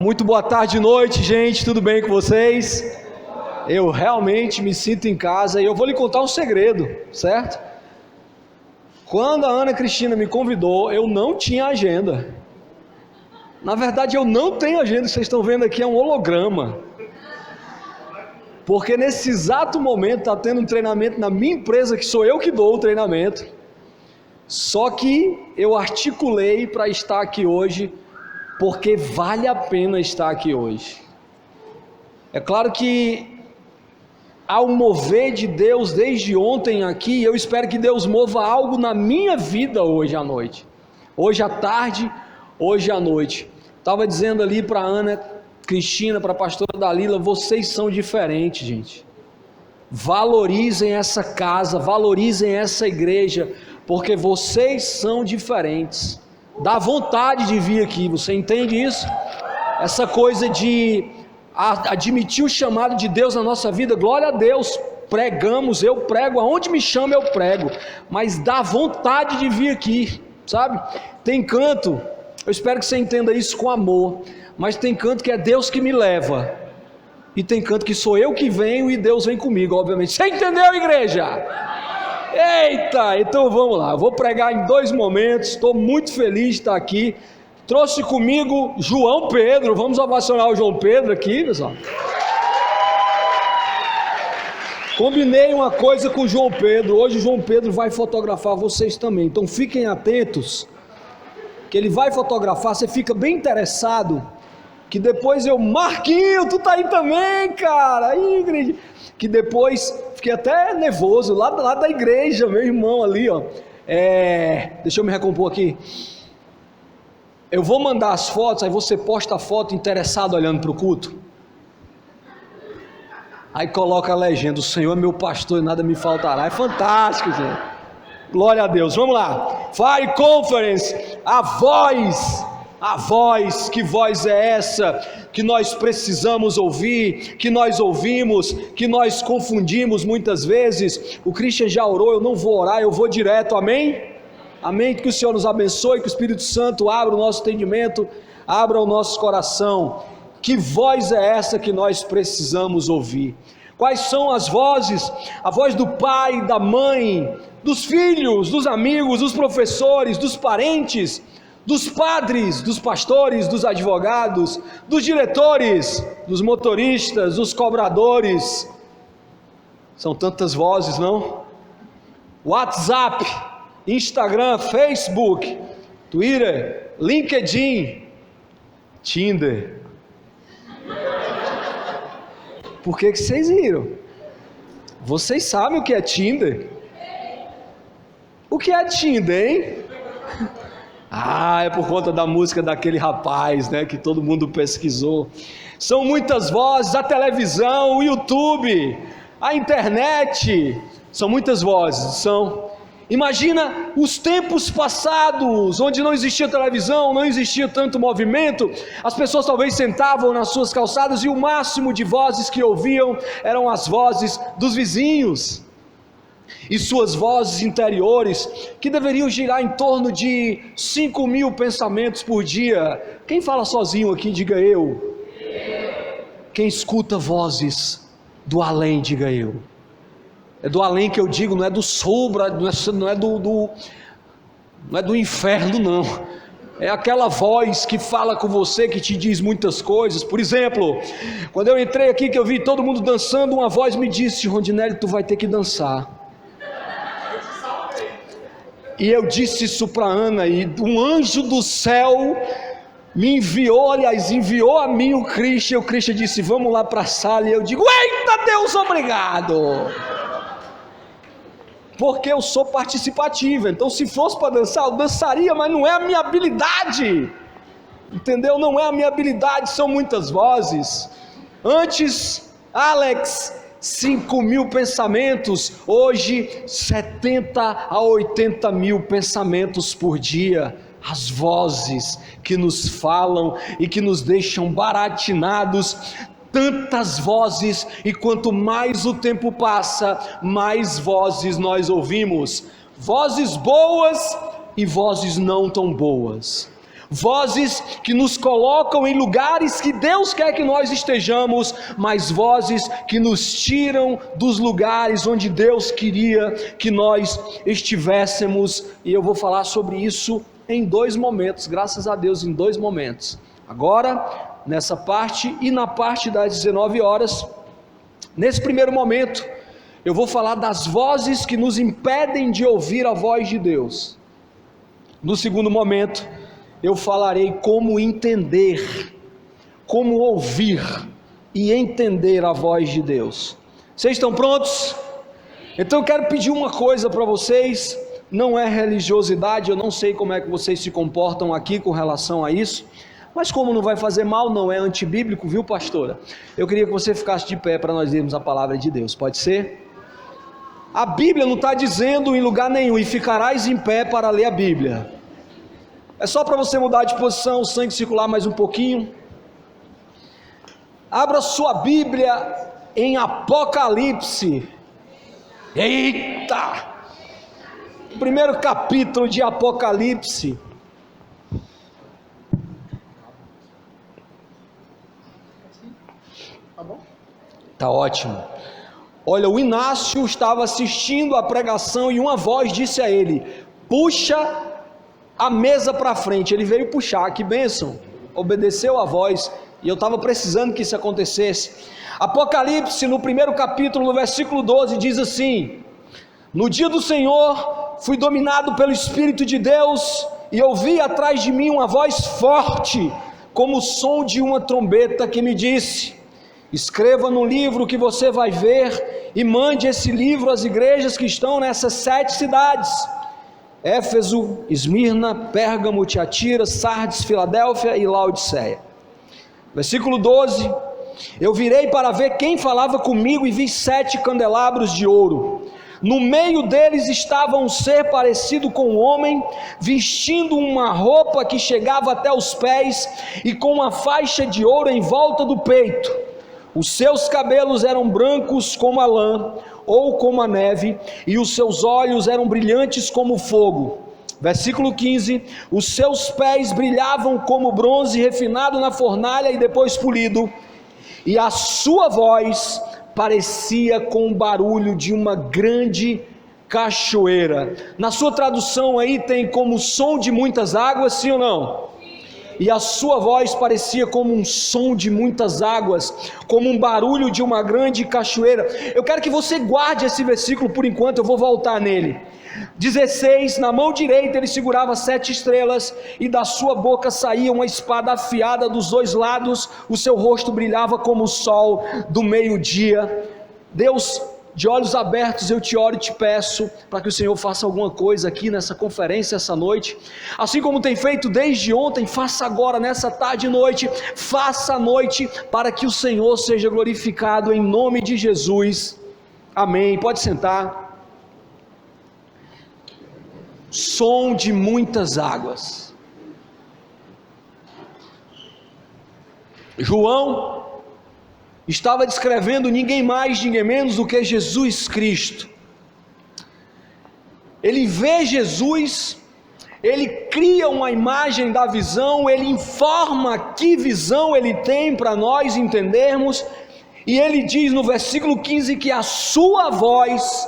Muito boa tarde e noite, gente, tudo bem com vocês? Eu realmente me sinto em casa e eu vou lhe contar um segredo, certo? Quando a Ana Cristina me convidou, eu não tinha agenda. Na verdade, eu não tenho agenda, vocês estão vendo aqui, é um holograma. Porque nesse exato momento está tendo um treinamento na minha empresa, que sou eu que dou o treinamento. Só que eu articulei para estar aqui hoje, porque vale a pena estar aqui hoje. É claro que há um mover de Deus desde ontem aqui, eu espero que Deus mova algo na minha vida hoje à noite, hoje à tarde, hoje à noite. Estava dizendo ali para a Ana Cristina, para a pastora Dalila, vocês são diferentes, gente. Valorizem essa casa, valorizem essa igreja, porque vocês são diferentes. Dá vontade de vir aqui, você entende isso? Essa coisa de admitir o chamado de Deus na nossa vida, glória a Deus, pregamos, eu prego, aonde me chama eu prego, mas dá vontade de vir aqui, sabe? Tem canto, eu espero que você entenda isso com amor, mas tem canto que é Deus que me leva, e tem canto que sou eu que venho e Deus vem comigo, obviamente. Você entendeu, igreja? Eita, então vamos lá, eu vou pregar em 2 momentos, estou muito feliz de estar aqui. Trouxe comigo João Pedro, vamos ovacionar o João Pedro aqui, pessoal. Combinei uma coisa com o João Pedro, hoje o João Pedro vai fotografar vocês também, então fiquem atentos, que ele vai fotografar, você fica bem interessado, que depois Marquinho, tu tá aí também, cara, aí, igreja, que depois, fiquei até nervoso, lá da igreja, meu irmão ali, ó, deixa eu me recompor aqui, eu vou mandar as fotos, aí você posta a foto interessado olhando para o culto, aí coloca a legenda, o Senhor é meu pastor e nada me faltará, é fantástico, gente, glória a Deus. Vamos lá, Fire Conference, a voz, que voz é essa que nós precisamos ouvir, que nós ouvimos, que nós confundimos muitas vezes? O Christian já orou, eu não vou orar, eu vou direto, amém? Amém, que o Senhor nos abençoe, que o Espírito Santo abra o nosso entendimento, abra o nosso coração. Que voz é essa que nós precisamos ouvir? Quais são as vozes? A voz do pai, da mãe, dos filhos, dos amigos, dos professores, dos parentes, dos padres, dos pastores, dos advogados, dos diretores, dos motoristas, dos cobradores. São tantas vozes, não? WhatsApp, Instagram, Facebook, Twitter, LinkedIn, Tinder. Por que vocês riram? Vocês sabem o que é Tinder? O que é Tinder, hein? É por conta da música daquele rapaz, né, que todo mundo pesquisou. São muitas vozes, a televisão, o YouTube, a internet, são muitas vozes, são. Imagina os tempos passados, onde não existia televisão, não existia tanto movimento, as pessoas talvez sentavam nas suas calçadas e o máximo de vozes que ouviam eram as vozes dos vizinhos, e suas vozes interiores, que deveriam girar em torno de 5.000 pensamentos por dia. Quem fala sozinho aqui, diga eu. Quem escuta vozes do além, diga eu. É do além que eu digo, não é do sobra, não é do inferno, não. É aquela voz que fala com você, que te diz muitas coisas. Por exemplo, quando eu entrei aqui, que eu vi todo mundo dançando, uma voz me disse: Rondinelli, tu vai ter que dançar. E eu disse isso para Ana, e um anjo do céu me enviou, enviou a mim o Christian disse: vamos lá para a sala, e eu digo: eita Deus, obrigado, porque eu sou participativo, então se fosse para dançar, eu dançaria, mas não é a minha habilidade, entendeu? Não é a minha habilidade, são muitas vozes. Antes, Alex, 5.000 pensamentos, hoje 70 a 80 mil pensamentos por dia. As vozes que nos falam e que nos deixam baratinados, tantas vozes, e quanto mais o tempo passa, mais vozes nós ouvimos, vozes boas e vozes não tão boas, vozes que nos colocam em lugares que Deus quer que nós estejamos, mas vozes que nos tiram dos lugares onde Deus queria que nós estivéssemos. E eu vou falar sobre isso em 2 momentos, graças a Deus, em 2 momentos. Agora, nessa parte e na parte das 19 horas, nesse primeiro momento, eu vou falar das vozes que nos impedem de ouvir a voz de Deus. No segundo momento, eu falarei como entender, como ouvir e entender a voz de Deus. Vocês estão prontos? Então eu quero pedir uma coisa para vocês, não é religiosidade, eu não sei como é que vocês se comportam aqui com relação a isso, mas como não vai fazer mal, não é antibíblico, viu, pastora? Eu queria que você ficasse de pé para nós lermos a palavra de Deus, pode ser? A Bíblia não está dizendo em lugar nenhum, e ficarás em pé para ler a Bíblia. É só para você mudar de posição, o sangue circular mais um pouquinho. Abra sua Bíblia em Apocalipse. Eita! Primeiro capítulo de Apocalipse. Tá ótimo. Olha, o Inácio estava assistindo a pregação e uma voz disse a ele: puxa a mesa para frente. Ele veio puxar, que bênção, obedeceu a voz, e eu estava precisando que isso acontecesse. Apocalipse, no primeiro capítulo, no versículo 12, diz assim: no dia do Senhor, fui dominado pelo Espírito de Deus, e ouvi atrás de mim uma voz forte, como o som de uma trombeta, que me disse: escreva no livro que você vai ver, e mande esse livro às igrejas que estão nessas 7 cidades: Éfeso, Esmirna, Pérgamo, Tiatira, Sardes, Filadélfia e Laodiceia. Versículo 12: eu virei para ver quem falava comigo, e vi 7 candelabros de ouro. No meio deles estava um ser parecido com um homem, vestindo uma roupa que chegava até os pés, e com uma faixa de ouro em volta do peito. Os seus cabelos eram brancos como a lã, ou como a neve, e os seus olhos eram brilhantes como fogo. Versículo 15: os seus pés brilhavam como bronze refinado na fornalha e depois polido, e a sua voz parecia com o barulho de uma grande cachoeira. Na sua tradução aí tem como som de muitas águas, sim ou não? E a sua voz parecia como um som de muitas águas, como um barulho de uma grande cachoeira. Eu quero que você guarde esse versículo por enquanto, eu vou voltar nele. 16, na mão direita ele segurava 7 estrelas, e da sua boca saía uma espada afiada dos 2 lados, o seu rosto brilhava como o sol do meio-dia. Deus, de olhos abertos, eu te oro e te peço para que o Senhor faça alguma coisa aqui nessa conferência essa noite, assim como tem feito desde ontem, faça agora nessa tarde e noite, faça a noite, para que o Senhor seja glorificado em nome de Jesus, amém. Pode sentar. Som de muitas águas. João estava descrevendo ninguém mais, ninguém menos do que Jesus Cristo. Ele vê Jesus, ele cria uma imagem da visão, ele informa que visão ele tem para nós entendermos, e ele diz no versículo 15 que a sua voz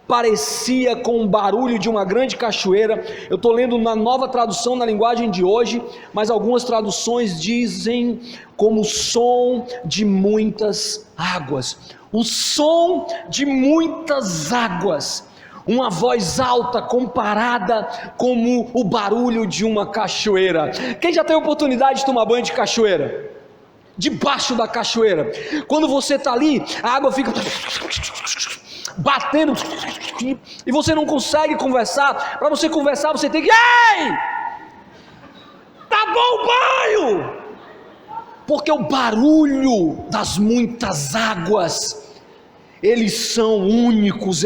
parecia com o barulho de uma grande cachoeira. Eu estou lendo na Nova Tradução, na linguagem de hoje, mas algumas traduções dizem como o som de muitas águas. O som de muitas águas, uma voz alta comparada como o barulho de uma cachoeira. Quem já tem oportunidade de tomar banho de cachoeira? Debaixo da cachoeira, quando você está ali, a água fica batendo, e você não consegue conversar. Para você conversar, você tem que: ei, tá bom o banho, porque o barulho das muitas águas eles são únicos,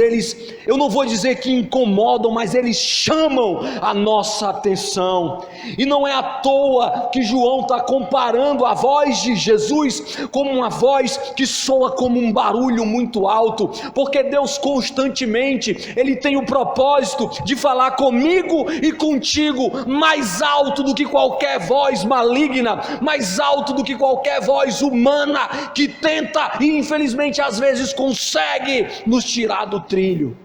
eu não vou dizer que incomodam, mas eles chamam a nossa atenção. E não é à toa que João está comparando a voz de Jesus como uma voz que soa como um barulho muito alto, porque Deus constantemente, Ele tem o propósito de falar comigo e contigo mais alto do que qualquer voz maligna, mais alto do que qualquer voz humana que tenta e infelizmente às vezes consegue nos tirar do trilho.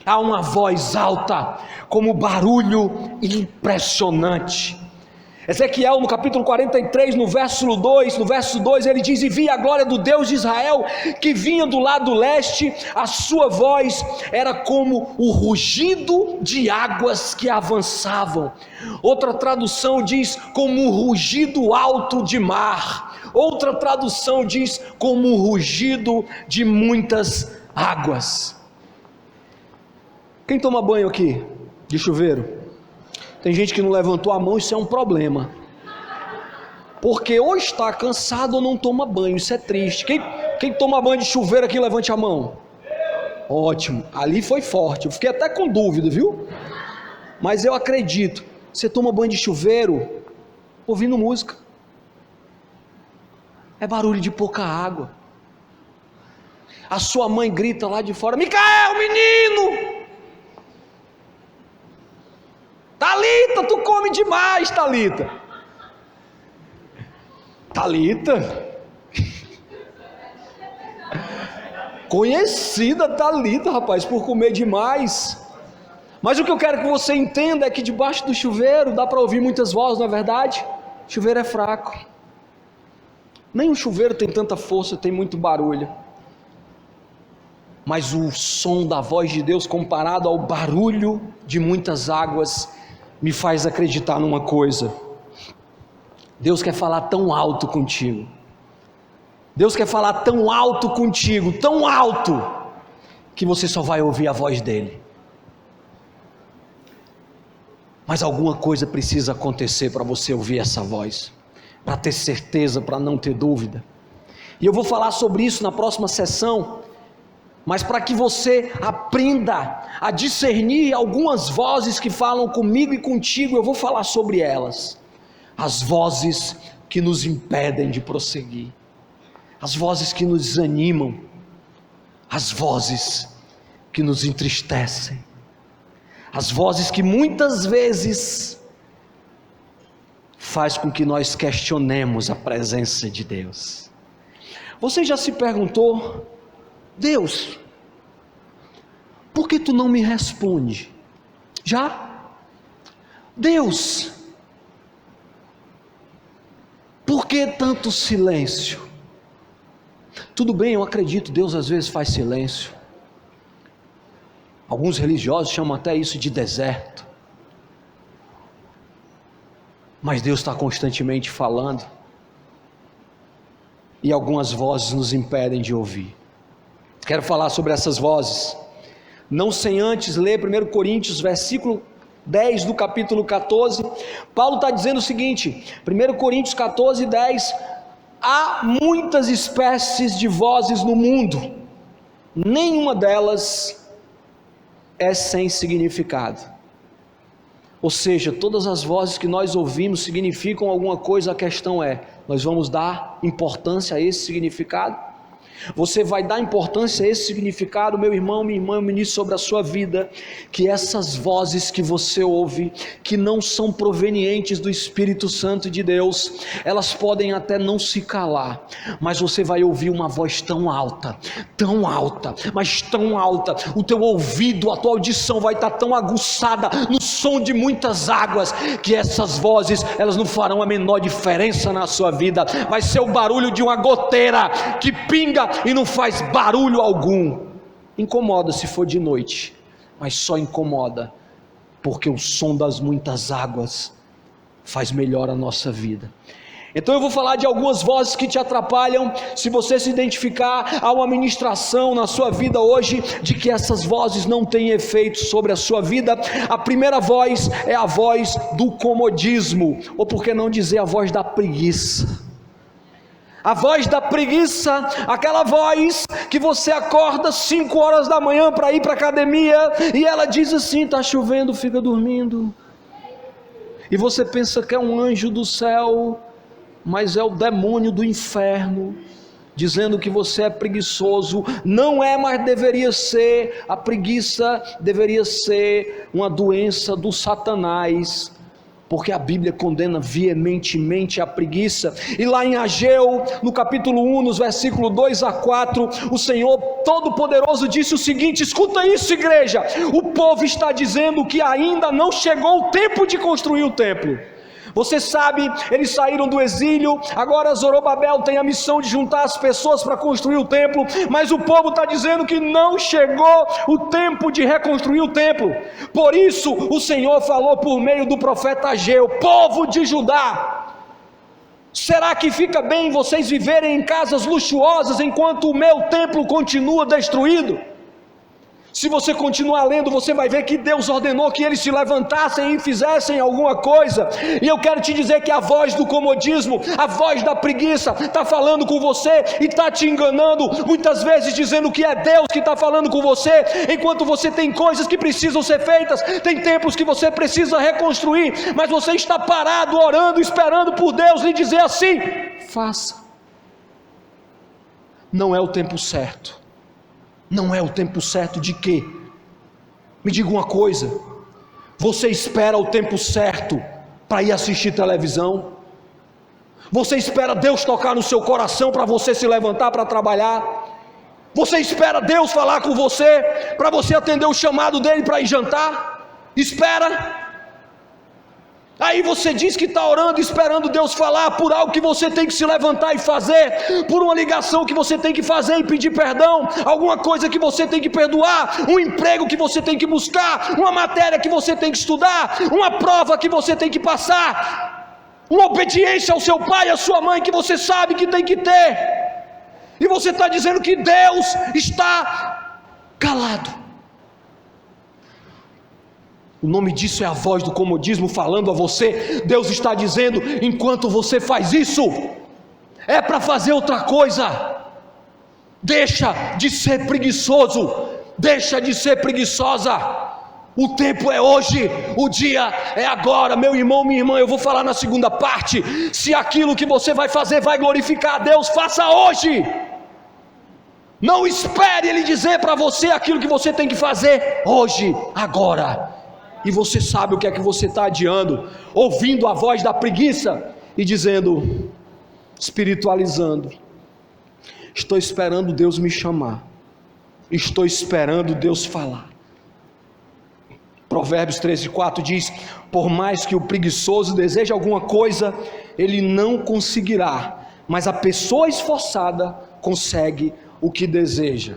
Há uma voz alta, como barulho impressionante. Ezequiel no capítulo 43, no verso 2, ele diz: e vi a glória do Deus de Israel, que vinha do lado leste, a sua voz era como o rugido de águas que avançavam. Outra tradução diz, como o rugido alto de mar. Outra tradução diz, como o rugido de muitas águas. Quem toma banho aqui, de chuveiro? Tem gente que não levantou a mão, isso é um problema, porque ou está cansado ou não toma banho, isso é triste. Quem toma banho de chuveiro aqui, levante a mão. Ótimo, ali foi forte, eu fiquei até com dúvida, viu? Mas eu acredito. Você toma banho de chuveiro ouvindo música, é barulho de pouca água. A sua mãe grita lá de fora: Micael, menino! Talita, tu come demais, Talita. Talita? Conhecida Talita, rapaz, por comer demais. Mas o que eu quero que você entenda é que debaixo do chuveiro dá para ouvir muitas vozes, não é verdade? O chuveiro é fraco. Nem o chuveiro tem tanta força, tem muito barulho. Mas o som da voz de Deus comparado ao barulho de muitas águas me faz acreditar numa coisa: Deus quer falar tão alto contigo. Deus quer falar tão alto contigo, tão alto, que você só vai ouvir a voz dele. Mas alguma coisa precisa acontecer para você ouvir essa voz, para ter certeza, para não ter dúvida. E eu vou falar sobre isso na próxima sessão. Mas para que você aprenda a discernir algumas vozes que falam comigo e contigo, eu vou falar sobre elas. As vozes que nos impedem de prosseguir, as vozes que nos desanimam, as vozes que nos entristecem, as vozes que muitas vezes faz com que nós questionemos a presença de Deus. Você já se perguntou: Deus, por que tu não me responde? Já? Deus, por que tanto silêncio? Tudo bem, eu acredito, Deus às vezes faz silêncio. Alguns religiosos chamam até isso de deserto. Mas Deus está constantemente falando, e algumas vozes nos impedem de ouvir. Quero falar sobre essas vozes, não sem antes ler 1 Coríntios, versículo 10 do capítulo 14. Paulo está dizendo o seguinte, 1 Coríntios 14, 10: há muitas espécies de vozes no mundo, nenhuma delas é sem significado. Ou seja, todas as vozes que nós ouvimos significam alguma coisa. A questão é, nós vamos dar importância a esse significado? Você vai dar importância a esse significado? Meu irmão, minha irmã, eu ministro sobre a sua vida, que essas vozes que você ouve, que não são provenientes do Espírito Santo de Deus, elas podem até não se calar, mas você vai ouvir uma voz tão alta, mas tão alta, o teu ouvido, a tua audição vai estar tão aguçada no som de muitas águas, que essas vozes, elas não farão a menor diferença na sua vida. Vai ser o barulho de uma goteira que pinga e não faz barulho algum. Incomoda se for de noite, mas só incomoda porque o som das muitas águas faz melhor a nossa vida. Então eu vou falar de algumas vozes que te atrapalham. Se você se identificar, há uma ministração na sua vida hoje de que essas vozes não têm efeito sobre a sua vida. A primeira voz é a voz do comodismo, ou por que não dizer a voz da preguiça. A voz da preguiça, aquela voz que você acorda 5 horas da manhã para ir para a academia e ela diz assim: está chovendo, fica dormindo. E você pensa que é um anjo do céu, mas é o demônio do inferno, dizendo que você é preguiçoso. Não é, mas deveria ser. A preguiça deveria ser uma doença do Satanás, porque a Bíblia condena veementemente a preguiça. E lá em Ageu, no capítulo 1, nos versículos 2 a 4, o Senhor Todo-Poderoso disse o seguinte: escuta isso, igreja, o povo está dizendo que ainda não chegou o tempo de construir o templo. Você sabe, eles saíram do exílio, agora Zorobabel tem a missão de juntar as pessoas para construir o templo, mas o povo está dizendo que não chegou o tempo de reconstruir o templo. Por isso o Senhor falou por meio do profeta Ageu: povo de Judá, será que fica bem vocês viverem em casas luxuosas enquanto o meu templo continua destruído? Se você continuar lendo, você vai ver que Deus ordenou que eles se levantassem e fizessem alguma coisa. E eu quero te dizer que a voz do comodismo, a voz da preguiça, está falando com você e está te enganando, muitas vezes dizendo que é Deus que está falando com você, enquanto você tem coisas que precisam ser feitas, tem templos que você precisa reconstruir, mas você está parado, orando, esperando por Deus lhe dizer assim: faça. Não é o tempo certo. Não é o tempo certo de quê? Me diga uma coisa: você espera o tempo certo para ir assistir televisão? Você espera Deus tocar no seu coração para você se levantar para trabalhar? Você espera Deus falar com você para você atender o chamado dele para ir jantar? Espera. Aí você diz que está orando, esperando Deus falar por algo que você tem que se levantar e fazer, por uma ligação que você tem que fazer e pedir perdão, alguma coisa que você tem que perdoar, um emprego que você tem que buscar, uma matéria que você tem que estudar, uma prova que você tem que passar, uma obediência ao seu pai e à sua mãe que você sabe que tem que ter, e você está dizendo que Deus está calado. O nome disso é a voz do comodismo falando a você. Deus está dizendo: enquanto você faz isso, é para fazer outra coisa. Deixa de ser preguiçoso, deixa de ser preguiçosa. O tempo é hoje, o dia é agora. Meu irmão, minha irmã, eu vou falar na segunda parte. Se aquilo que você vai fazer vai glorificar a Deus, faça hoje. Não espere Ele dizer para você aquilo que você tem que fazer hoje, agora. E você sabe o que é que você está adiando, ouvindo a voz da preguiça e dizendo, espiritualizando: estou esperando Deus me chamar, estou esperando Deus falar. Provérbios 13:4 diz: por mais que o preguiçoso deseje alguma coisa, ele não conseguirá, mas a pessoa esforçada consegue o que deseja.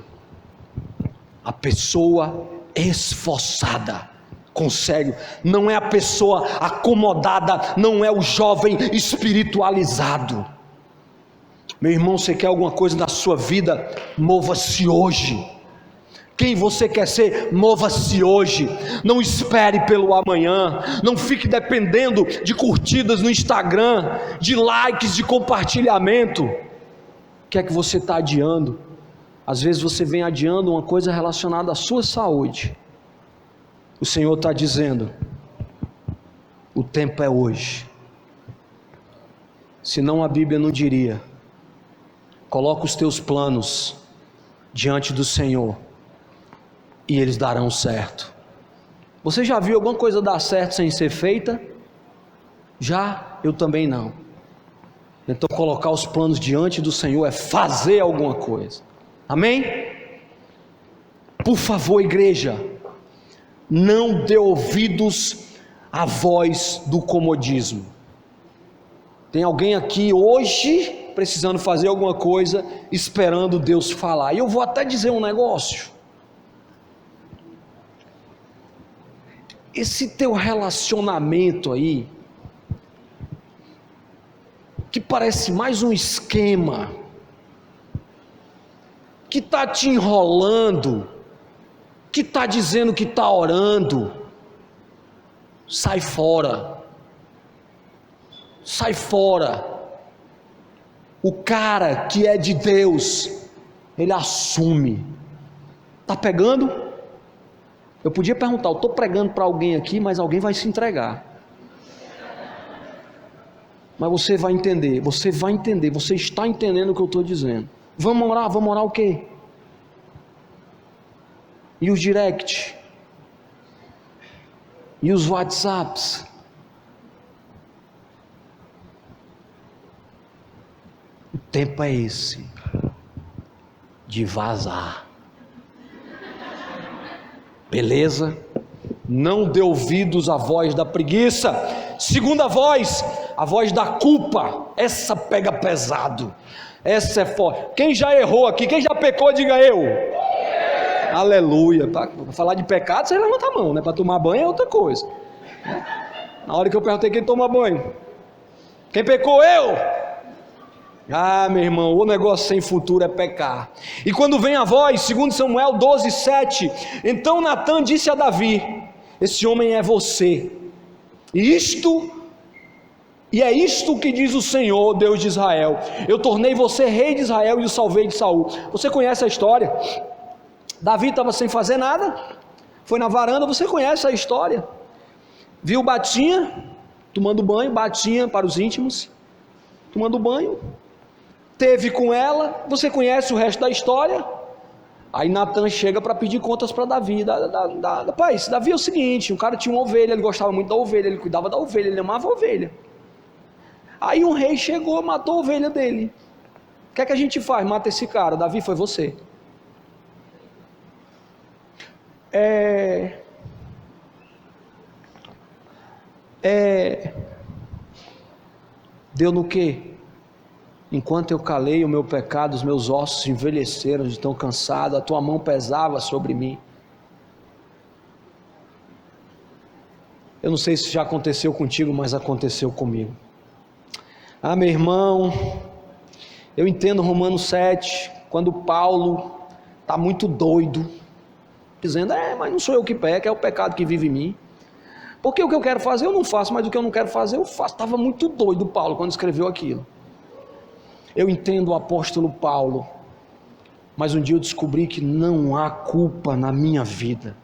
A pessoa esforçada consegue, não é a pessoa acomodada, não é o jovem espiritualizado. Meu irmão, você quer alguma coisa na sua vida? Mova-se hoje. Quem você quer ser? Mova-se hoje. Não espere pelo amanhã. Não fique dependendo de curtidas no Instagram, de likes, de compartilhamento. O que é que você está adiando? Às vezes você vem adiando uma coisa relacionada à sua saúde. O Senhor está dizendo: o tempo é hoje. Senão a Bíblia não diria: coloca os teus planos diante do Senhor e eles darão certo. Você já viu alguma coisa dar certo sem ser feita? Já? Eu também não. Então colocar os planos diante do Senhor é fazer alguma coisa. Amém? Por favor, igreja, não dê ouvidos à voz do comodismo. Tem alguém aqui hoje precisando fazer alguma coisa, esperando Deus falar. E eu vou até dizer um negócio: esse teu relacionamento aí, que parece mais um esquema, que está te enrolando, que está dizendo que está orando, sai fora, sai fora. O cara que é de Deus, ele assume. Está pegando? Eu podia perguntar, eu estou pregando para alguém aqui, mas alguém vai se entregar. Mas você vai entender, você está entendendo o que eu estou dizendo. Vamos orar o quê? E os direct? E os WhatsApps? O tempo é esse, de vazar. Beleza? Não dê ouvidos à voz da preguiça. Segunda voz, a voz da culpa. Essa pega pesado. Essa é forte. Quem já errou aqui? Quem já pecou, diga eu. Aleluia. Para falar de pecado, você levanta a mão, né? Para tomar banho é outra coisa. Na hora que eu perguntei quem toma banho, quem pecou? Eu. Ah, meu irmão, o negócio sem futuro é pecar. E quando vem a voz, segundo Samuel 12:7, então Natã disse a Davi: esse homem é você. E é isto que diz o Senhor, Deus de Israel: eu tornei você rei de Israel e o salvei de Saul. Você conhece a história? Davi estava sem fazer nada, foi na varanda, você conhece a história. Viu Batinha tomando banho, Batinha para os íntimos, tomando banho. Teve com ela, você conhece o resto da história. Aí Natã chega para pedir contas para Davi. Rapaz, Davi é o seguinte: um cara tinha uma ovelha, ele gostava muito da ovelha, ele cuidava da ovelha, ele amava a ovelha. Aí um rei chegou, matou a ovelha dele. O que é que a gente faz? Mata esse cara. Davi, foi você. Deu no quê? Enquanto eu calei o meu pecado, os meus ossos envelheceram de tão cansado, a tua mão pesava sobre mim. Eu não sei se já aconteceu contigo, mas aconteceu comigo. Ah, meu irmão, eu entendo Romanos 7, quando Paulo está muito doido, dizendo, mas não sou eu que peco, é o pecado que vive em mim. Porque o que eu quero fazer eu não faço, mas o que eu não quero fazer eu faço. Estava muito doido Paulo quando escreveu aquilo. Eu entendo o apóstolo Paulo, mas um dia eu descobri que não há culpa na minha vida.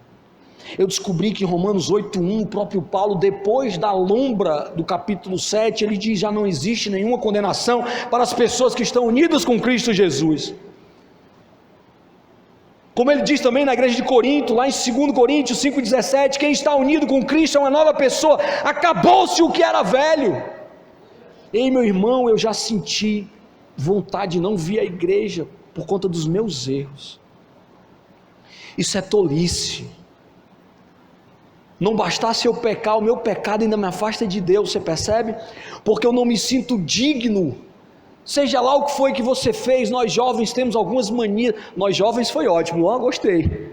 Eu descobri que em Romanos 8:1, o próprio Paulo, depois da lombra do capítulo 7, ele diz: já não existe nenhuma condenação para as pessoas que estão unidas com Cristo Jesus. Como ele diz também na igreja de Corinto, lá em 2 Coríntios 5,17, quem está unido com Cristo é uma nova pessoa, acabou-se o que era velho. Ei, meu irmão, eu já senti vontade de não vir à igreja por conta dos meus erros. Isso é tolice. Não bastasse eu pecar, o meu pecado ainda me afasta de Deus, você percebe? Porque eu não me sinto digno. Seja lá o que foi que você fez, nós jovens temos algumas manias. Nós jovens foi ótimo, gostei.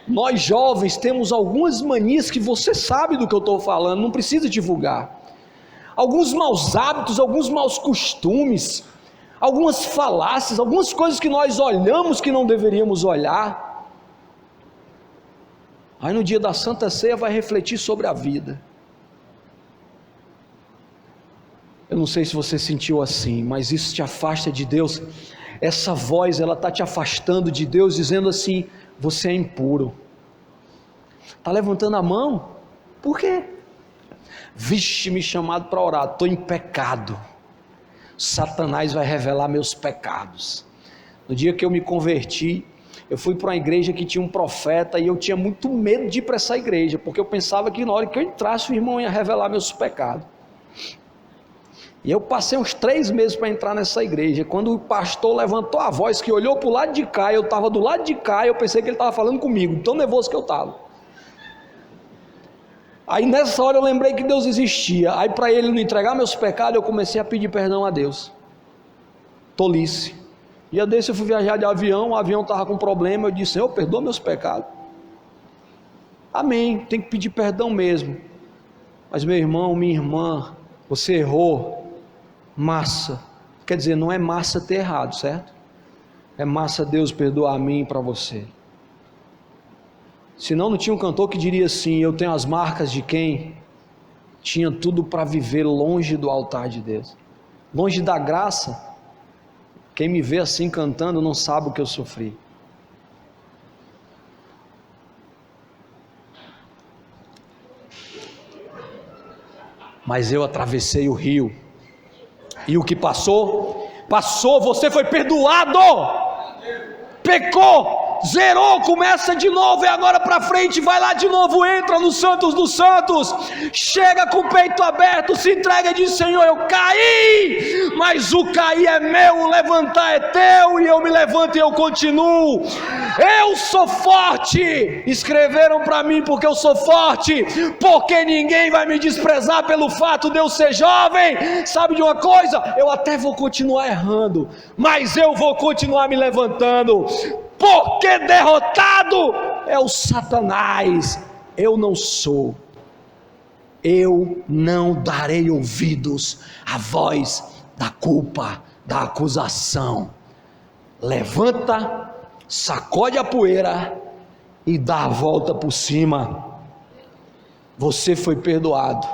Nós jovens temos algumas manias que você sabe do que eu estou falando, não precisa divulgar. Alguns maus hábitos, alguns maus costumes, algumas falácias, algumas coisas que nós olhamos que não deveríamos olhar. Aí no dia da Santa Ceia vai refletir sobre a vida. Eu não sei se você sentiu assim, mas isso te afasta de Deus. Essa voz, ela está te afastando de Deus, dizendo assim: você é impuro. Está levantando a mão? Por quê? Vixe, me chamado para orar, estou em pecado. Satanás vai revelar meus pecados. No dia que eu me converti, eu fui para uma igreja que tinha um profeta, e eu tinha muito medo de ir para essa igreja, porque eu pensava que na hora que eu entrasse, o irmão ia revelar meus pecados. E eu passei uns 3 meses para entrar nessa igreja. Quando o pastor levantou a voz, que olhou para o lado de cá, eu estava do lado de cá, eu pensei que ele estava falando comigo, tão nervoso que eu estava. Aí nessa hora eu lembrei que Deus existia. Aí para ele não entregar meus pecados, eu comecei a pedir perdão a Deus. Tolice. Dia desse eu fui viajar de avião, o avião estava com problema, eu disse: Senhor, perdoa meus pecados. Amém, tem que pedir perdão mesmo. Mas meu irmão, minha irmã, você errou. Massa, quer dizer, não é massa ter errado, certo? É massa Deus perdoar a mim e para você. Senão não tinha um cantor que diria assim: eu tenho as marcas de quem tinha tudo para viver longe do altar de Deus. longe da graça. Quem me vê assim cantando não sabe o que eu sofri. Mas eu atravessei o rio, e o que passou, passou. Você foi perdoado, pecou, zerou, começa de novo, é agora para frente, vai lá de novo, entra no Santos dos Santos, chega com o peito aberto, se entrega e diz: Senhor, eu caí, mas o cair é meu, o levantar é teu, e eu me levanto e eu continuo. Eu sou forte, escreveram para mim porque eu sou forte, porque ninguém vai me desprezar pelo fato de eu ser jovem. Sabe de uma coisa? Eu até vou continuar errando, mas eu vou continuar me levantando, porque derrotado é o Satanás. Eu não sou. Eu não darei ouvidos à voz da culpa, da acusação. Levanta, sacode a poeira e dá a volta por cima. Você foi perdoado.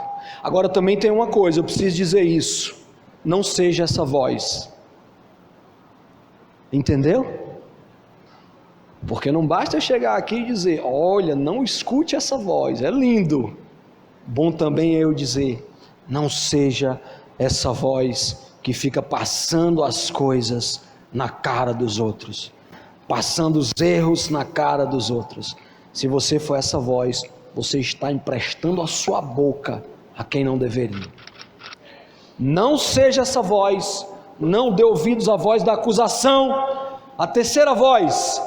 Agora também tem uma coisa, eu preciso dizer isso: não seja essa voz. Entendeu? Porque não basta chegar aqui e dizer: olha, não escute essa voz, é lindo. Bom também é eu dizer: não seja essa voz que fica passando as coisas na cara dos outros, passando os erros na cara dos outros. Se você for essa voz, você está emprestando a sua boca a quem não deveria. Não seja essa voz, não dê ouvidos à voz da acusação. A terceira voz,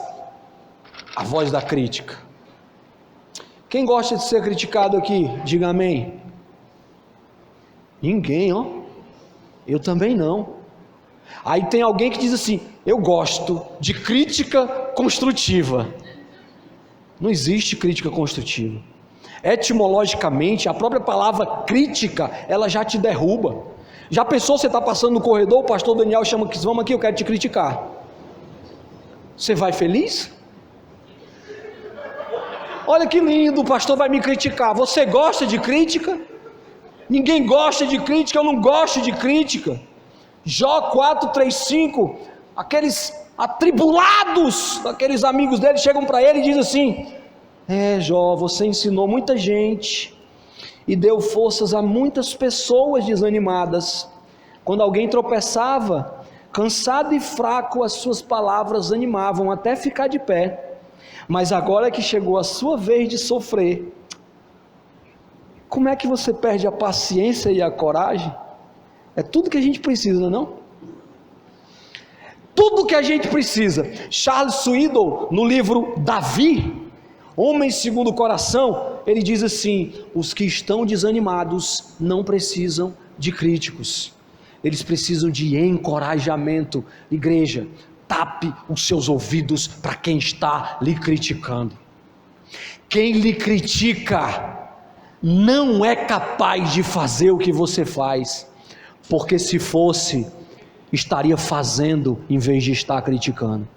a voz da crítica. Quem gosta de ser criticado aqui, diga amém. Ninguém, ó. Eu também não. Aí tem alguém que diz assim: eu gosto de crítica construtiva. Não existe crítica construtiva. Etimologicamente, a própria palavra crítica, ela já te derruba. Já pensou, você está passando no corredor, o pastor Daniel chama que vamos aqui, eu quero te criticar. Você vai feliz? Olha que lindo, o pastor vai me criticar. Você gosta de crítica? Ninguém gosta de crítica, eu não gosto de crítica. Jó 4, 3, 5, aqueles atribulados, aqueles amigos dele chegam para ele e dizem assim: Jó, você ensinou muita gente e deu forças a muitas pessoas desanimadas. Quando alguém tropeçava, cansado e fraco, as suas palavras animavam até ficar de pé. Mas agora que chegou a sua vez de sofrer, como é que você perde a paciência e a coragem? É tudo que a gente precisa, não? Tudo que a gente precisa. Charles Swindoll, no livro Davi, Homem Segundo o Coração, ele diz assim: os que estão desanimados não precisam de críticos, eles precisam de encorajamento. Igreja, tape os seus ouvidos para quem está lhe criticando. Quem lhe critica não é capaz de fazer o que você faz, porque se fosse, estaria fazendo em vez de estar criticando.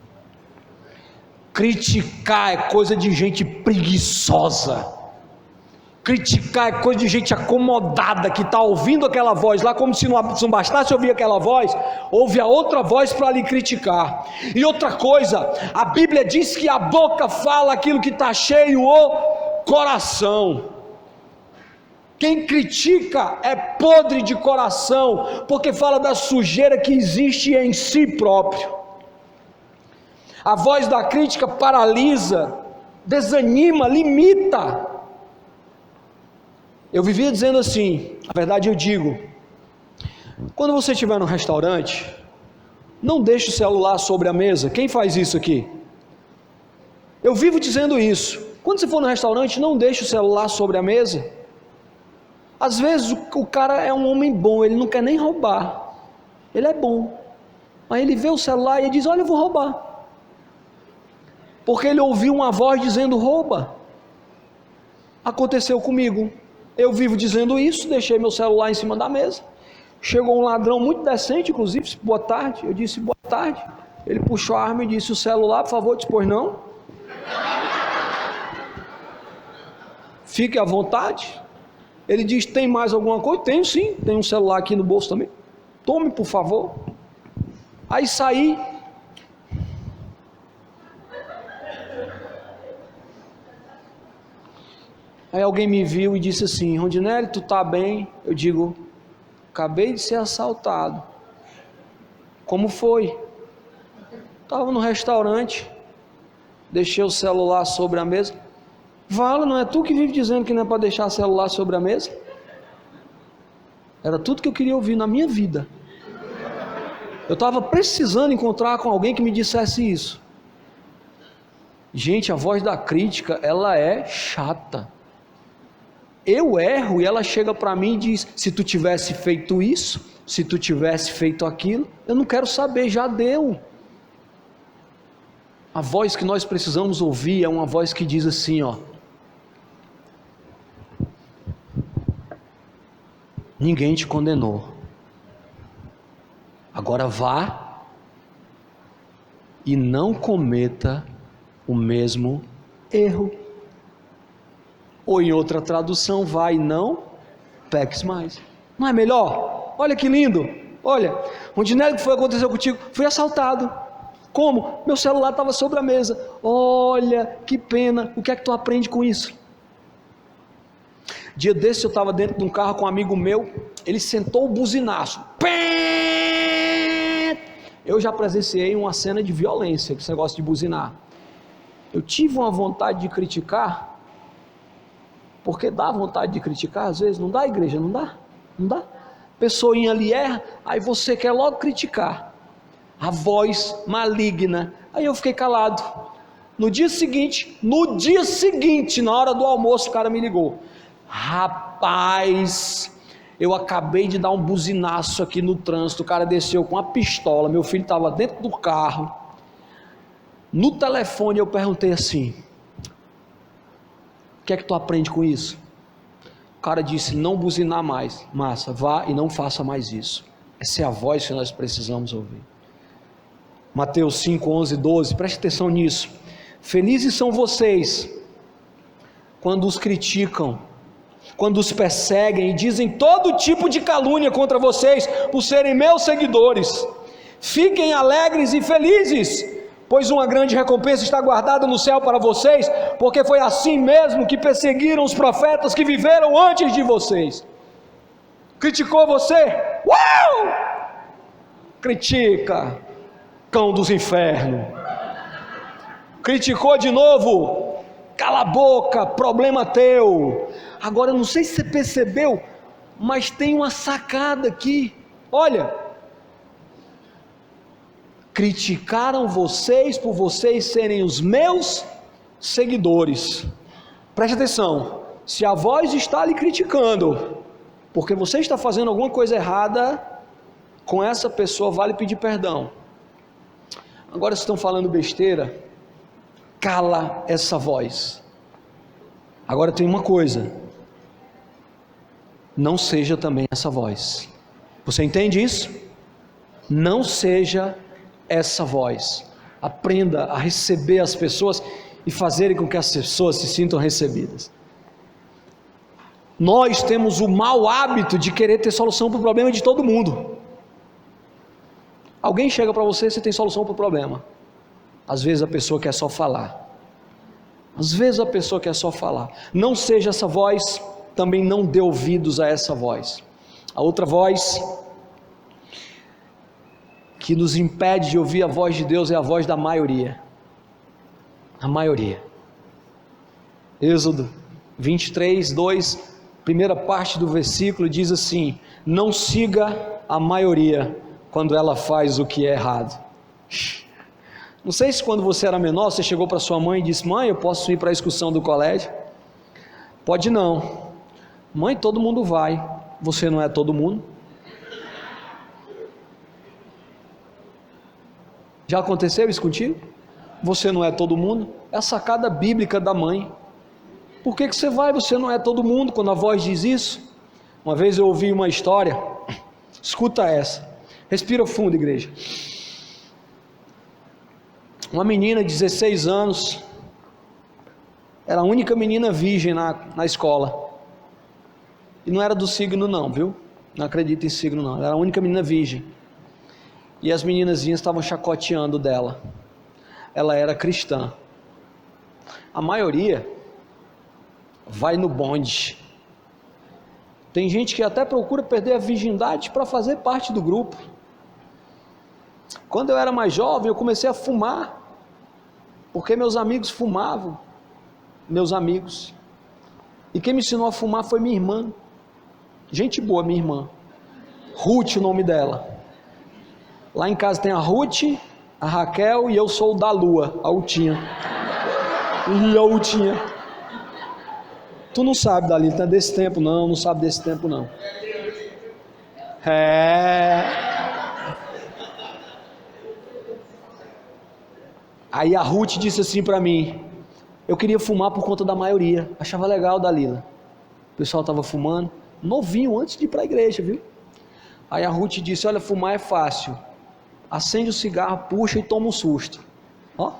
Criticar é coisa de gente preguiçosa. Criticar é coisa de gente acomodada, que está ouvindo aquela voz lá, como se não bastasse ouvir aquela voz, ouve a outra voz para lhe criticar. E outra coisa, a Bíblia diz que a boca fala aquilo que está cheio o coração. Quem critica é podre de coração, porque fala da sujeira que existe em si próprio. A voz da crítica paralisa, desanima, limita. Eu vivia dizendo assim, na verdade eu digo: quando você estiver no restaurante, não deixe o celular sobre a mesa. Quem faz isso aqui? Eu vivo dizendo isso. Quando você for no restaurante, não deixe o celular sobre a mesa. Às vezes o cara é um homem bom, ele não quer nem roubar, ele é bom, mas ele vê o celular e diz: olha, eu vou roubar, porque ele ouviu uma voz dizendo: rouba. Aconteceu comigo. Eu vivo dizendo isso, deixei meu celular em cima da mesa. Chegou um ladrão muito decente, inclusive, disse: boa tarde. Eu disse: boa tarde. Ele puxou a arma e disse: o celular, por favor. Eu disse: pois não. Fique à vontade. Ele diz: tem mais alguma coisa? Tenho sim, tem um celular aqui no bolso também. Tome, por favor. Aí saí. Aí alguém me viu e disse assim: Rondinelli, tu tá bem? Eu digo: acabei de ser assaltado. Como foi? Estava no restaurante, deixei o celular sobre a mesa. Vala, não é tu que vive dizendo que não é para deixar o celular sobre a mesa? Era tudo que eu queria ouvir na minha vida. Eu estava precisando encontrar com alguém que me dissesse isso. Gente, a voz da crítica, ela é chata. Eu erro e ela chega para mim e diz: se tu tivesse feito isso, se tu tivesse feito aquilo, eu não quero saber, já deu. A voz que nós precisamos ouvir é uma voz que diz assim, ó: ninguém te condenou, agora vá e não cometa o mesmo erro. Ou em outra tradução, vai e não peques mais. Não é melhor? Olha que lindo. Olha, Rondinelli, o que foi que aconteceu contigo? Fui assaltado. Como? Meu celular estava sobre a mesa. Olha, que pena. O que é que tu aprende com isso? Dia desse eu estava dentro de um carro com um amigo meu. Ele sentou o buzinaço. Eu já presenciei uma cena de violência, que esse negócio de buzinar. Eu tive uma vontade de criticar, porque dá vontade de criticar às vezes, não dá, igreja? Não dá? Não dá? Pessoinha ali erra, aí você quer logo criticar, a voz maligna. Aí eu fiquei calado. No dia seguinte, na hora do almoço, o cara me ligou: rapaz, eu acabei de dar um buzinaço aqui no trânsito, o cara desceu com uma pistola, meu filho estava dentro do carro. No telefone eu perguntei assim: o que é que tu aprende com isso? O cara disse: não buzinar mais. Massa, vá e não faça mais isso. Essa é a voz que nós precisamos ouvir. Mateus 5, 11, 12, preste atenção nisso. Felizes são vocês quando os criticam, quando os perseguem e dizem todo tipo de calúnia contra vocês por serem meus seguidores. Fiquem alegres e felizes, pois uma grande recompensa está guardada no céu para vocês, porque foi assim mesmo que perseguiram os profetas que viveram antes de vocês. Criticou você? Uau! Critica, cão dos infernos. Criticou de novo? Cala a boca, problema teu. Agora, não sei se você percebeu, mas tem uma sacada aqui. Olha, criticaram vocês por vocês serem os meus seguidores. Preste atenção, se a voz está lhe criticando porque você está fazendo alguma coisa errada com essa pessoa, vale pedir perdão. Agora, se estão falando besteira, cala essa voz. Agora tem uma coisa: não seja também essa voz. Você entende isso? Não seja essa voz. Aprenda a receber as pessoas e fazer com que as pessoas se sintam recebidas. Nós temos o mau hábito de querer ter solução para o problema de todo mundo. Alguém chega para você, você tem solução para o problema. Às vezes a pessoa quer só falar. Às vezes a pessoa quer só falar. Não seja essa voz, também não dê ouvidos a essa voz. A outra voz que nos impede de ouvir a voz de Deus é a voz da maioria. A maioria. Êxodo 23, 2, primeira parte do versículo diz assim: não siga a maioria quando ela faz o que é errado. Não sei se quando você era menor, você chegou para sua mãe e disse: mãe, eu posso ir para a excursão do colégio? Pode não. Mãe, todo mundo vai. Você não é todo mundo? Já aconteceu isso contigo? Você não é todo mundo? É a sacada bíblica da mãe. Por que você vai? Você não é todo mundo, quando a voz diz isso. Uma vez eu ouvi uma história, escuta essa, respira fundo, igreja. Uma menina de 16 anos, era a única menina virgem na escola, e não era do signo não, viu? Não acredita em signo não. Ela era a única menina virgem. E as meninazinhas estavam chacoteando dela. Ela era cristã. A maioria vai no bonde. Tem gente que até procura perder a virgindade para fazer parte do grupo. Quando eu era mais jovem, eu comecei a fumar, porque meus amigos fumavam, meus amigos. E quem me ensinou a fumar foi minha irmã. Gente boa, minha irmã. Ruth, o nome dela. Lá em casa tem a Ruth, a Raquel e eu sou o da Lua, a Utinha. E a Utinha. Tu não sabe, Dalila, não é desse tempo não, não sabe desse tempo não. Aí a Ruth disse assim para mim, eu queria fumar por conta da maioria, achava legal, Dalila. O pessoal estava fumando, novinho, antes de ir para a igreja, viu? Aí a Ruth disse, olha, fumar é fácil, acende o cigarro, puxa e toma um susto. Ó.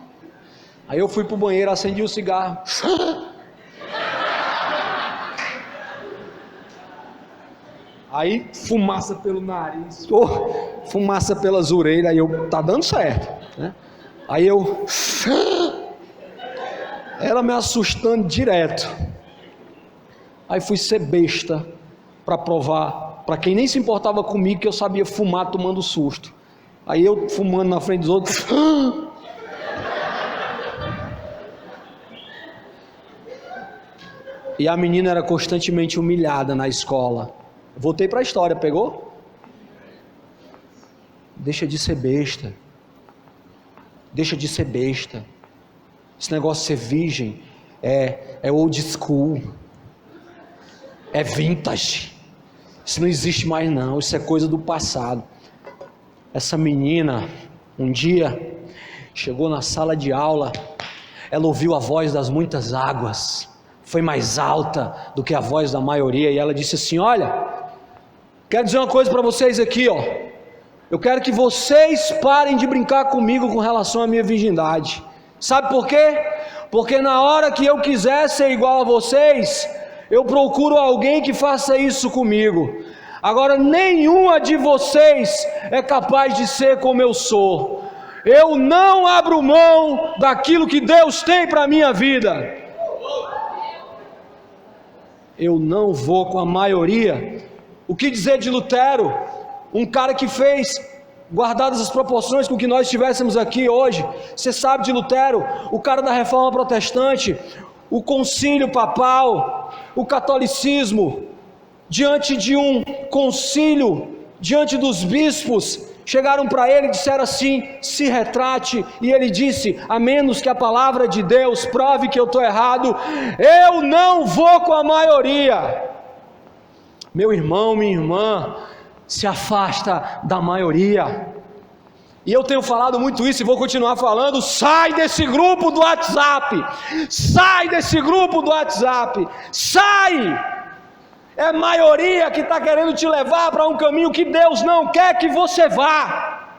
Aí eu fui para o banheiro, acendi o cigarro, aí fumaça pelo nariz, fumaça pelas orelhas, aí eu, tá dando certo, né? Aí eu, ela me assustando direto, aí fui ser besta, para provar, para quem nem se importava comigo, que eu sabia fumar tomando susto, aí eu fumando na frente dos outros, e a menina era constantemente humilhada na escola. Voltei para a história, pegou? Deixa de ser besta. Deixa de ser besta. Esse negócio de ser virgem é old school. É vintage. Isso não existe mais não, isso é coisa do passado. Essa menina, um dia, chegou na sala de aula, ela ouviu a voz das muitas águas, foi mais alta do que a voz da maioria, e ela disse assim, olha, quero dizer uma coisa para vocês aqui, ó. Eu quero que vocês parem de brincar comigo com relação à minha virgindade. Sabe por quê? Porque na hora que eu quiser ser igual a vocês, eu procuro alguém que faça isso comigo. Agora nenhuma de vocês é capaz de ser como eu sou. Eu não abro mão daquilo que Deus tem para a minha vida. Eu não vou com a maioria. O que dizer de Lutero? Um cara que fez, guardadas as proporções com que nós estivéssemos aqui hoje. Você sabe de Lutero, o cara da reforma protestante, o concílio papal, o catolicismo, diante de um concílio, diante dos bispos, chegaram para ele e disseram assim, se retrate, e ele disse, a menos que a palavra de Deus prove que eu estou errado, eu não vou com a maioria. Meu irmão, minha irmã, se afasta da maioria. E eu tenho falado muito isso e vou continuar falando, sai desse grupo do WhatsApp, sai desse grupo do WhatsApp, sai! É a maioria que está querendo te levar para um caminho que Deus não quer que você vá.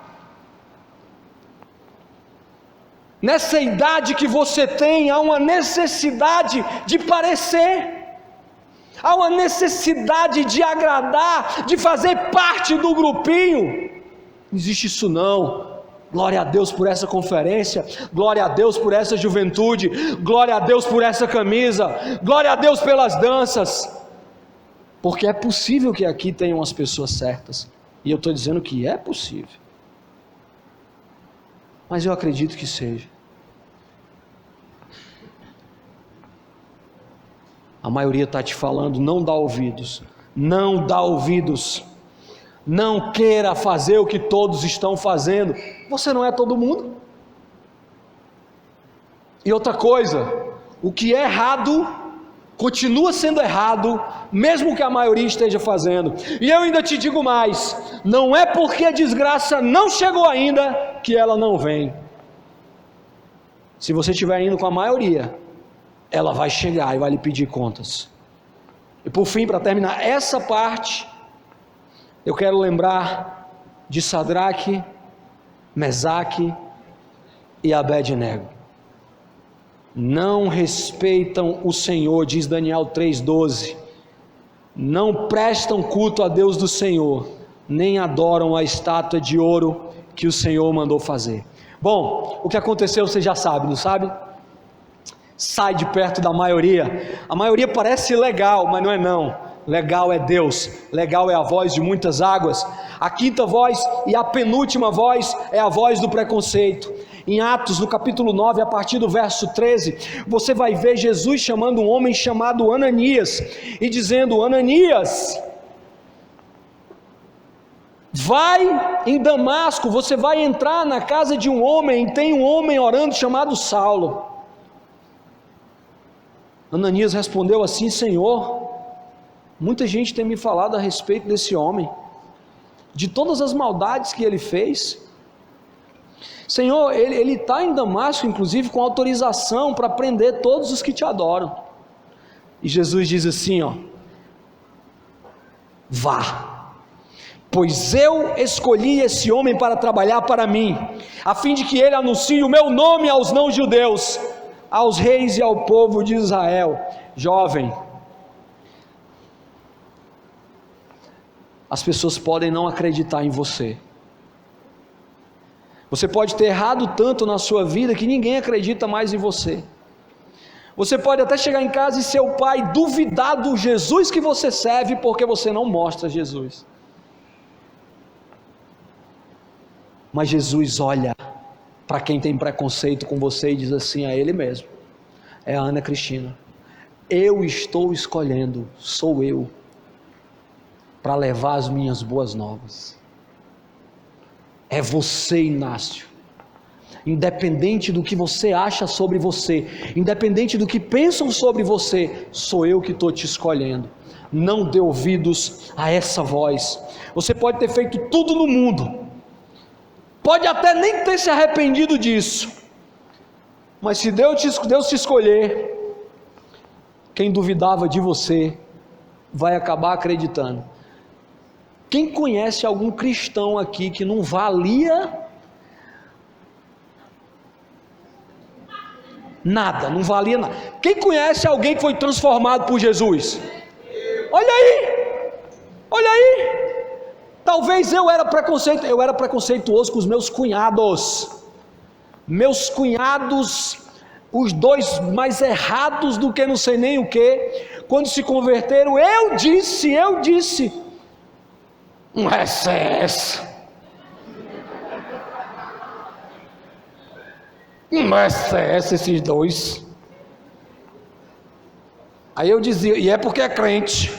Nessa idade que você tem, há uma necessidade de parecer, há uma necessidade de agradar, de fazer parte do grupinho. Não existe isso não. Glória a Deus por essa conferência, glória a Deus por essa juventude, glória a Deus por essa camisa, glória a Deus pelas danças. Porque é possível que aqui tenham as pessoas certas, e eu estou dizendo que é possível, mas eu acredito que seja. A maioria está te falando, não dá ouvidos, não dá ouvidos, não queira fazer o que todos estão fazendo, você não é todo mundo. E outra coisa, o que é errado, continua sendo errado, mesmo que a maioria esteja fazendo. E eu ainda te digo mais, não é porque a desgraça não chegou ainda, que ela não vem. Se você estiver indo com a maioria, ela vai chegar e vai lhe pedir contas. E por fim, para terminar essa parte, eu quero lembrar de Sadraque, Mesaque e Abed-nego. Não respeitam o Senhor, diz Daniel 3,12. não prestam culto a Deus do Senhor, nem adoram a estátua de ouro que o Senhor mandou fazer. Bom, o que aconteceu você já sabe, não sabe? Sai de perto da maioria. A maioria parece legal, mas não é não. Legal é Deus, legal é a voz de muitas águas. A quinta voz e a penúltima voz é a voz do preconceito. Em Atos, no capítulo 9, a partir do verso 13, você vai ver Jesus chamando um homem chamado Ananias e dizendo: Ananias, vai em Damasco, você vai entrar na casa de um homem, e tem um homem orando chamado Saulo. Ananias respondeu assim: Senhor, muita gente tem me falado a respeito desse homem, de todas as maldades que ele fez. Senhor, ele está em Damasco, inclusive com autorização para prender todos os que te adoram. E Jesus diz assim, vá, pois eu escolhi esse homem para trabalhar para mim, a fim de que ele anuncie o meu nome aos não-judeus, aos reis e ao povo de Israel. Jovem, as pessoas podem não acreditar em você. Você pode ter errado tanto na sua vida que ninguém acredita mais em você. Você pode até chegar em casa e seu pai duvidar do Jesus que você serve porque você não mostra Jesus. Mas Jesus olha para quem tem preconceito com você e diz assim a ele mesmo: é a Ana Cristina, eu estou escolhendo, sou eu, para levar as minhas boas novas. É você, Inácio. Independente do que você acha sobre você, independente do que pensam sobre você, sou eu que estou te escolhendo. Não dê ouvidos a essa voz. Você pode ter feito tudo no mundo, pode até nem ter se arrependido disso, mas se Deus te escolher, quem duvidava de você vai acabar acreditando. Quem conhece algum cristão aqui que não valia nada, não valia nada? Quem conhece alguém que foi transformado por Jesus? Olha aí, olha aí. Talvez eu era preconceituoso com os meus cunhados. Meus cunhados, os dois mais errados do que não sei nem o que, quando se converteram, eu disse, um excesso, esses dois. Aí eu dizia, e é porque é crente.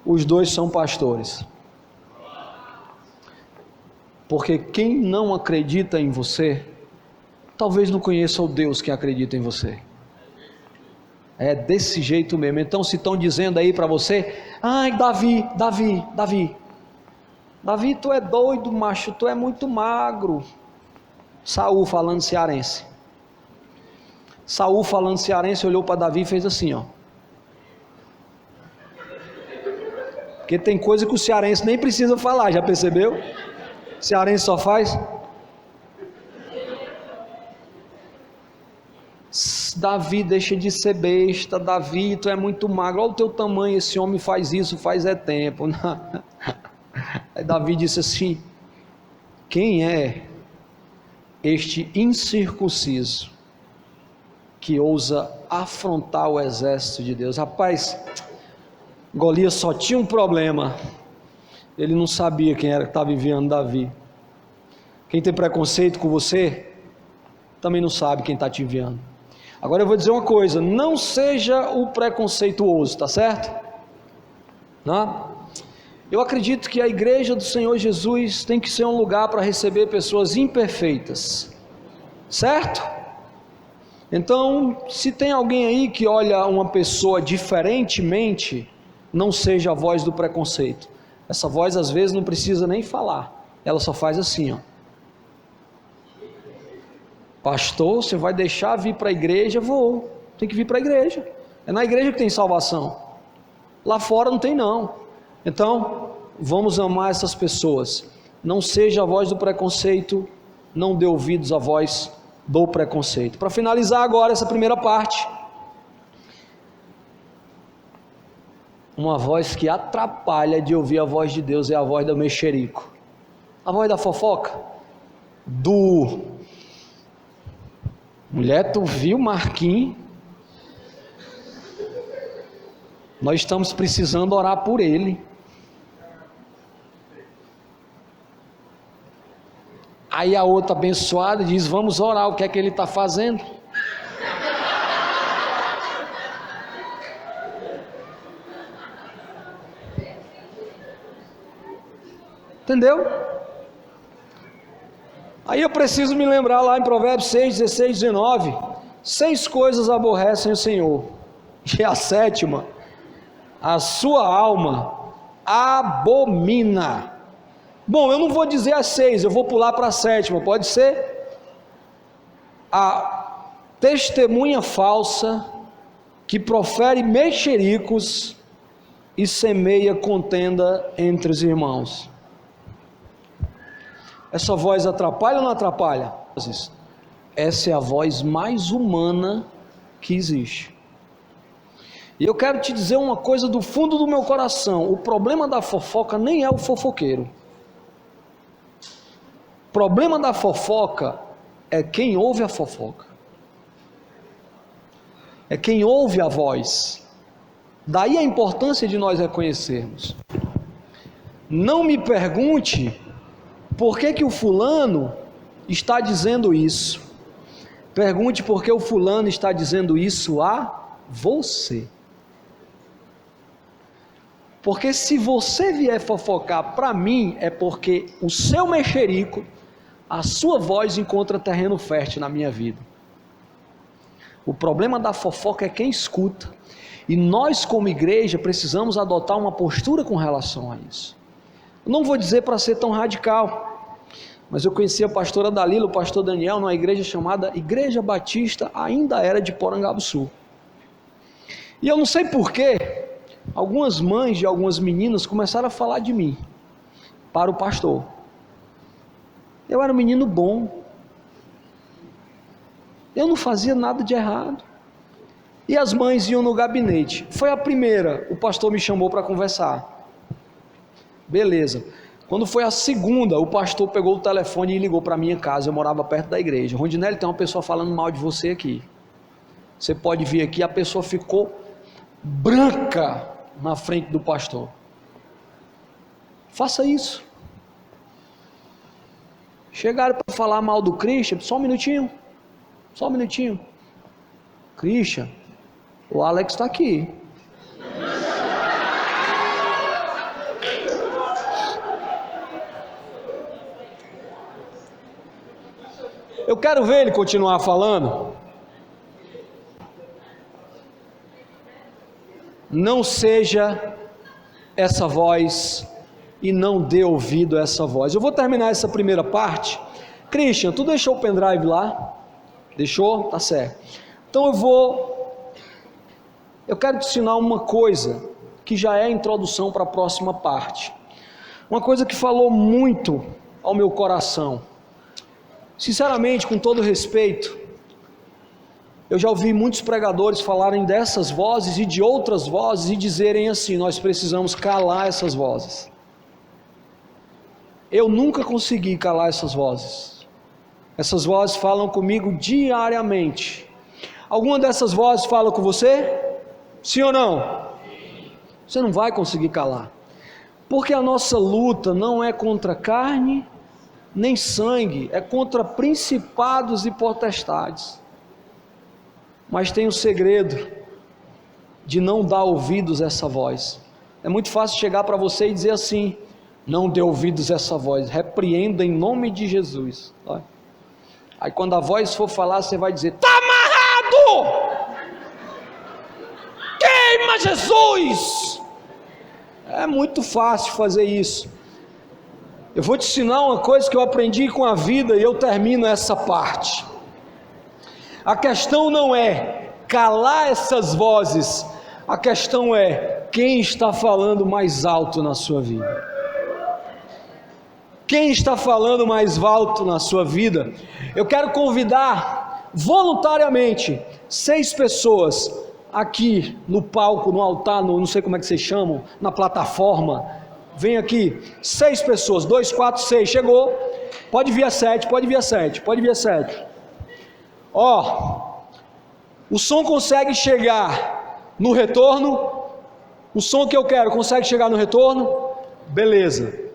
Os dois são pastores. Porque quem não acredita em você, talvez não conheça o Deus que acredita em você. É desse jeito mesmo. Então, se estão dizendo aí para você: ai, Davi, tu é doido, macho, tu é muito magro. Saul falando cearense. Olhou para Davi e fez assim, Porque tem coisa que o cearense nem precisa falar, já percebeu? Cearense só faz. Davi, deixa de ser besta. Davi, tu é muito magro, olha o teu tamanho, esse homem faz isso faz tempo. Aí Davi disse assim: quem é este incircunciso que ousa afrontar o exército de Deus? Rapaz, Golias só tinha um problema: ele não sabia quem era que estava enviando Davi. Quem tem preconceito com você também não sabe quem está te enviando. Agora eu vou dizer uma coisa: não seja o preconceituoso, tá certo? Não? Eu acredito que a igreja do Senhor Jesus tem que ser um lugar para receber pessoas imperfeitas, certo? Então, se tem alguém aí que olha uma pessoa diferentemente, não seja a voz do preconceito. Essa voz às vezes não precisa nem falar, ela só faz assim, pastor, você vai deixar vir para a igreja? Vou, tem que vir para a igreja, é na igreja que tem salvação, lá fora não tem não. Então, vamos amar essas pessoas. Não seja a voz do preconceito, não dê ouvidos à voz do preconceito. Para finalizar agora essa primeira parte, uma voz que atrapalha de ouvir a voz de Deus é a voz do mexerico. A voz da fofoca. Mulher, tu viu Marquinhos? Nós estamos precisando orar por ele. Aí a outra abençoada diz, vamos orar, o que é que ele está fazendo? Entendeu? Aí eu preciso me lembrar lá em Provérbios 6, 16, 19, 6 coisas aborrecem o Senhor, e a 7ª, a sua alma abomina. Bom, eu não vou dizer as 6, eu vou pular para a 7ª, pode ser? A testemunha falsa, que profere mexericos e semeia contenda entre os irmãos. Essa voz atrapalha ou não atrapalha? Essa é a voz mais humana que existe. E eu quero te dizer uma coisa do fundo do meu coração: o problema da fofoca nem é o fofoqueiro. O problema da fofoca é quem ouve a fofoca. É quem ouve a voz. Daí a importância de nós reconhecermos. Não me pergunte por que o fulano está dizendo isso. Pergunte por que o fulano está dizendo isso a você. Porque se você vier fofocar para mim, é porque o seu mexerico, a sua voz encontra terreno fértil na minha vida. O problema da fofoca é quem escuta. E nós como igreja precisamos adotar uma postura com relação a isso. Eu não vou dizer para ser tão radical, mas eu conheci a pastora Dalila, o pastor Daniel, numa igreja chamada Igreja Batista, ainda era de Porangabuçu. E eu não sei porquê, algumas mães de algumas meninas começaram a falar de mim para o pastor. Eu era um menino bom, eu não fazia nada de errado. E as mães iam no gabinete. Foi a primeira, o pastor me chamou para conversar. Beleza. Quando foi a segunda, o pastor pegou o telefone e ligou para a minha casa. Eu morava perto da igreja. Rondinelli, tem uma pessoa falando mal de você aqui. Você pode vir aqui. A pessoa ficou branca na frente do pastor. Faça isso. Chegaram para falar mal do Christian. Só um minutinho. Christian, o Alex está aqui. Eu quero ver ele continuar falando. Não seja essa voz e não dê ouvido a essa voz. Eu vou terminar essa primeira parte. Christian, tu deixou o pendrive lá? Deixou? Tá certo. Então eu quero te ensinar uma coisa que já é a introdução para a próxima parte. Uma coisa que falou muito ao meu coração. Sinceramente, com todo respeito, eu já ouvi muitos pregadores falarem dessas vozes e de outras vozes e dizerem assim: nós precisamos calar essas vozes. Eu nunca consegui calar essas vozes. Essas vozes falam comigo diariamente. Alguma dessas vozes fala com você? Sim ou não? Sim. Você não vai conseguir calar. Porque a nossa luta não é contra carne nem sangue, é contra principados e potestades. Mas tem um segredo de não dar ouvidos a essa voz. É muito fácil chegar para você e dizer assim: não dê ouvidos a essa voz, repreenda em nome de Jesus. Aí quando a voz for falar, você vai dizer: está amarrado! Queima Jesus! É muito fácil fazer isso. Eu vou te ensinar uma coisa que eu aprendi com a vida e eu termino essa parte. A questão não é calar essas vozes, a questão é quem está falando mais alto na sua vida. Quem está falando mais alto na sua vida? Eu quero convidar voluntariamente 6 pessoas aqui no palco, no altar, não sei como é que vocês chamam, na plataforma. Vem aqui, 6 pessoas, 2, 4, 6, chegou. Pode vir a 7, pode vir a 7, pode vir a 7. Ó, o som consegue chegar no retorno? O som que eu quero consegue chegar no retorno? Beleza.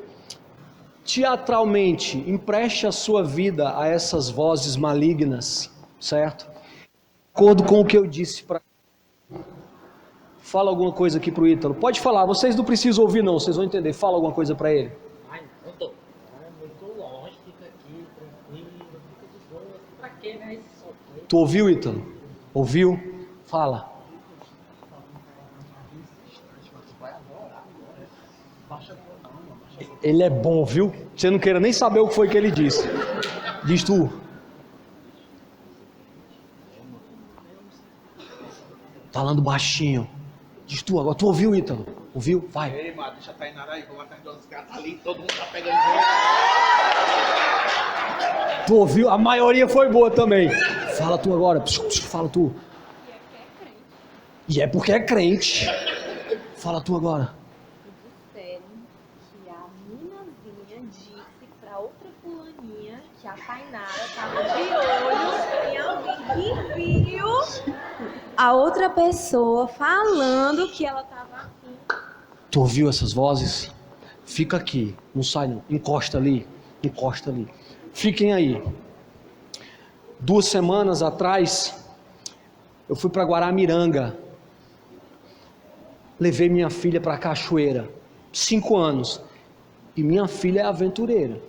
Teatralmente, empreste a sua vida a essas vozes malignas, certo? De acordo com o que eu disse para... Fala alguma coisa aqui para o Ítalo. Pode falar, vocês não precisam ouvir não, vocês vão entender. Fala alguma coisa para ele. Ai, não tô. É muito longe, fica aqui, tranquilo, fica de boa. Pra que, né, esse sofrer? Tu ouviu, Ítalo? Ouviu? Fala. Ele é bom, viu? Você não queira nem saber o que foi que ele disse. Diz tu. Falando baixinho. Diz tu agora. Tu ouviu, Ítalo? Ouviu? Vai. Ei, mano, deixa a Tainara aí, vamos atrás dos gatos ali, todo mundo tá pegando junto. Tu ouviu? A maioria foi boa também. Fala tu agora. Fala tu. E é porque é crente. Fala tu agora. Disseram que a Minazinha disse pra outra fulaninha que a Tainara tava de olho em alguém que viu a outra pessoa falando que ela tava assim. Tu ouviu essas vozes? Fica aqui, não sai não. Encosta ali, encosta ali. Fiquem aí. 2 semanas atrás, eu fui para Guaramiranga. Levei minha filha para a cachoeira. 5 anos. E minha filha é aventureira.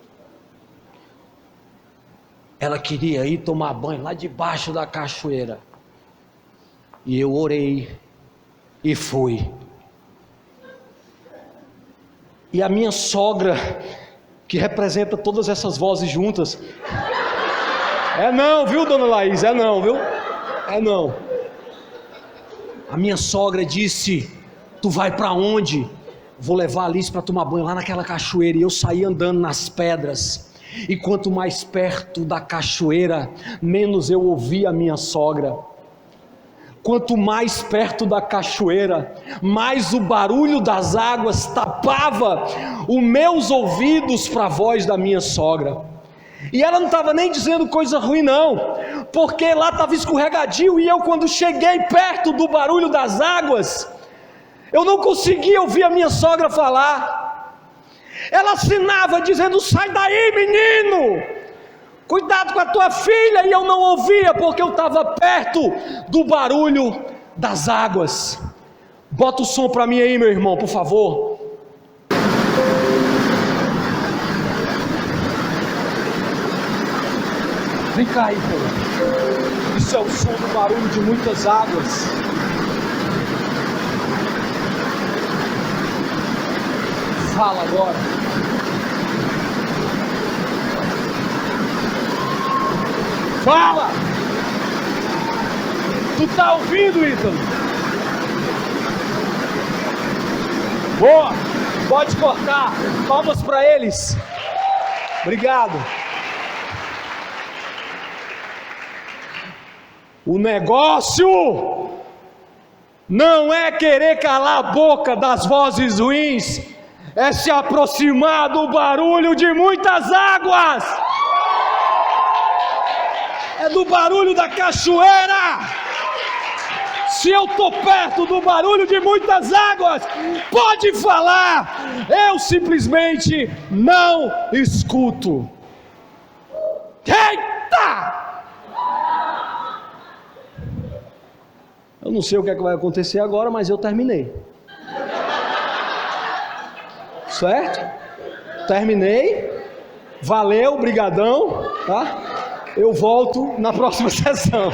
Ela queria ir tomar banho lá debaixo da cachoeira. E eu orei e fui. E a minha sogra, que representa todas essas vozes juntas, é não, viu, dona Laís? É não, viu? É não. A minha sogra disse: tu vai para onde? Vou levar a Alice para tomar banho lá naquela cachoeira. E eu saí andando nas pedras. E quanto mais perto da cachoeira, menos eu ouvi a minha sogra. Quanto mais perto da cachoeira, mais o barulho das águas tapava os meus ouvidos para a voz da minha sogra. E ela não estava nem dizendo coisa ruim não, porque lá estava escorregadio, e eu, quando cheguei perto do barulho das águas, eu não conseguia ouvir a minha sogra falar. Ela assinava dizendo: sai daí, menino, cuidado com a tua filha. E eu não ouvia, porque eu estava perto do barulho das águas. Bota o som para mim aí, meu irmão, por favor. Vem cá aí, pô. Isso é o som do barulho de muitas águas. Fala agora. Fala! Tu tá ouvindo, Ítalo? Boa! Pode cortar. Palmas para eles. Obrigado. O negócio não é querer calar a boca das vozes ruins, é se aproximar do barulho de muitas águas. É do barulho da cachoeira. Se eu estou perto do barulho de muitas águas, pode falar, eu simplesmente não escuto. Eita! Eu não sei o que é que vai acontecer agora, mas eu terminei. Certo? Terminei. Valeu, brigadão, tá? Eu volto na próxima sessão.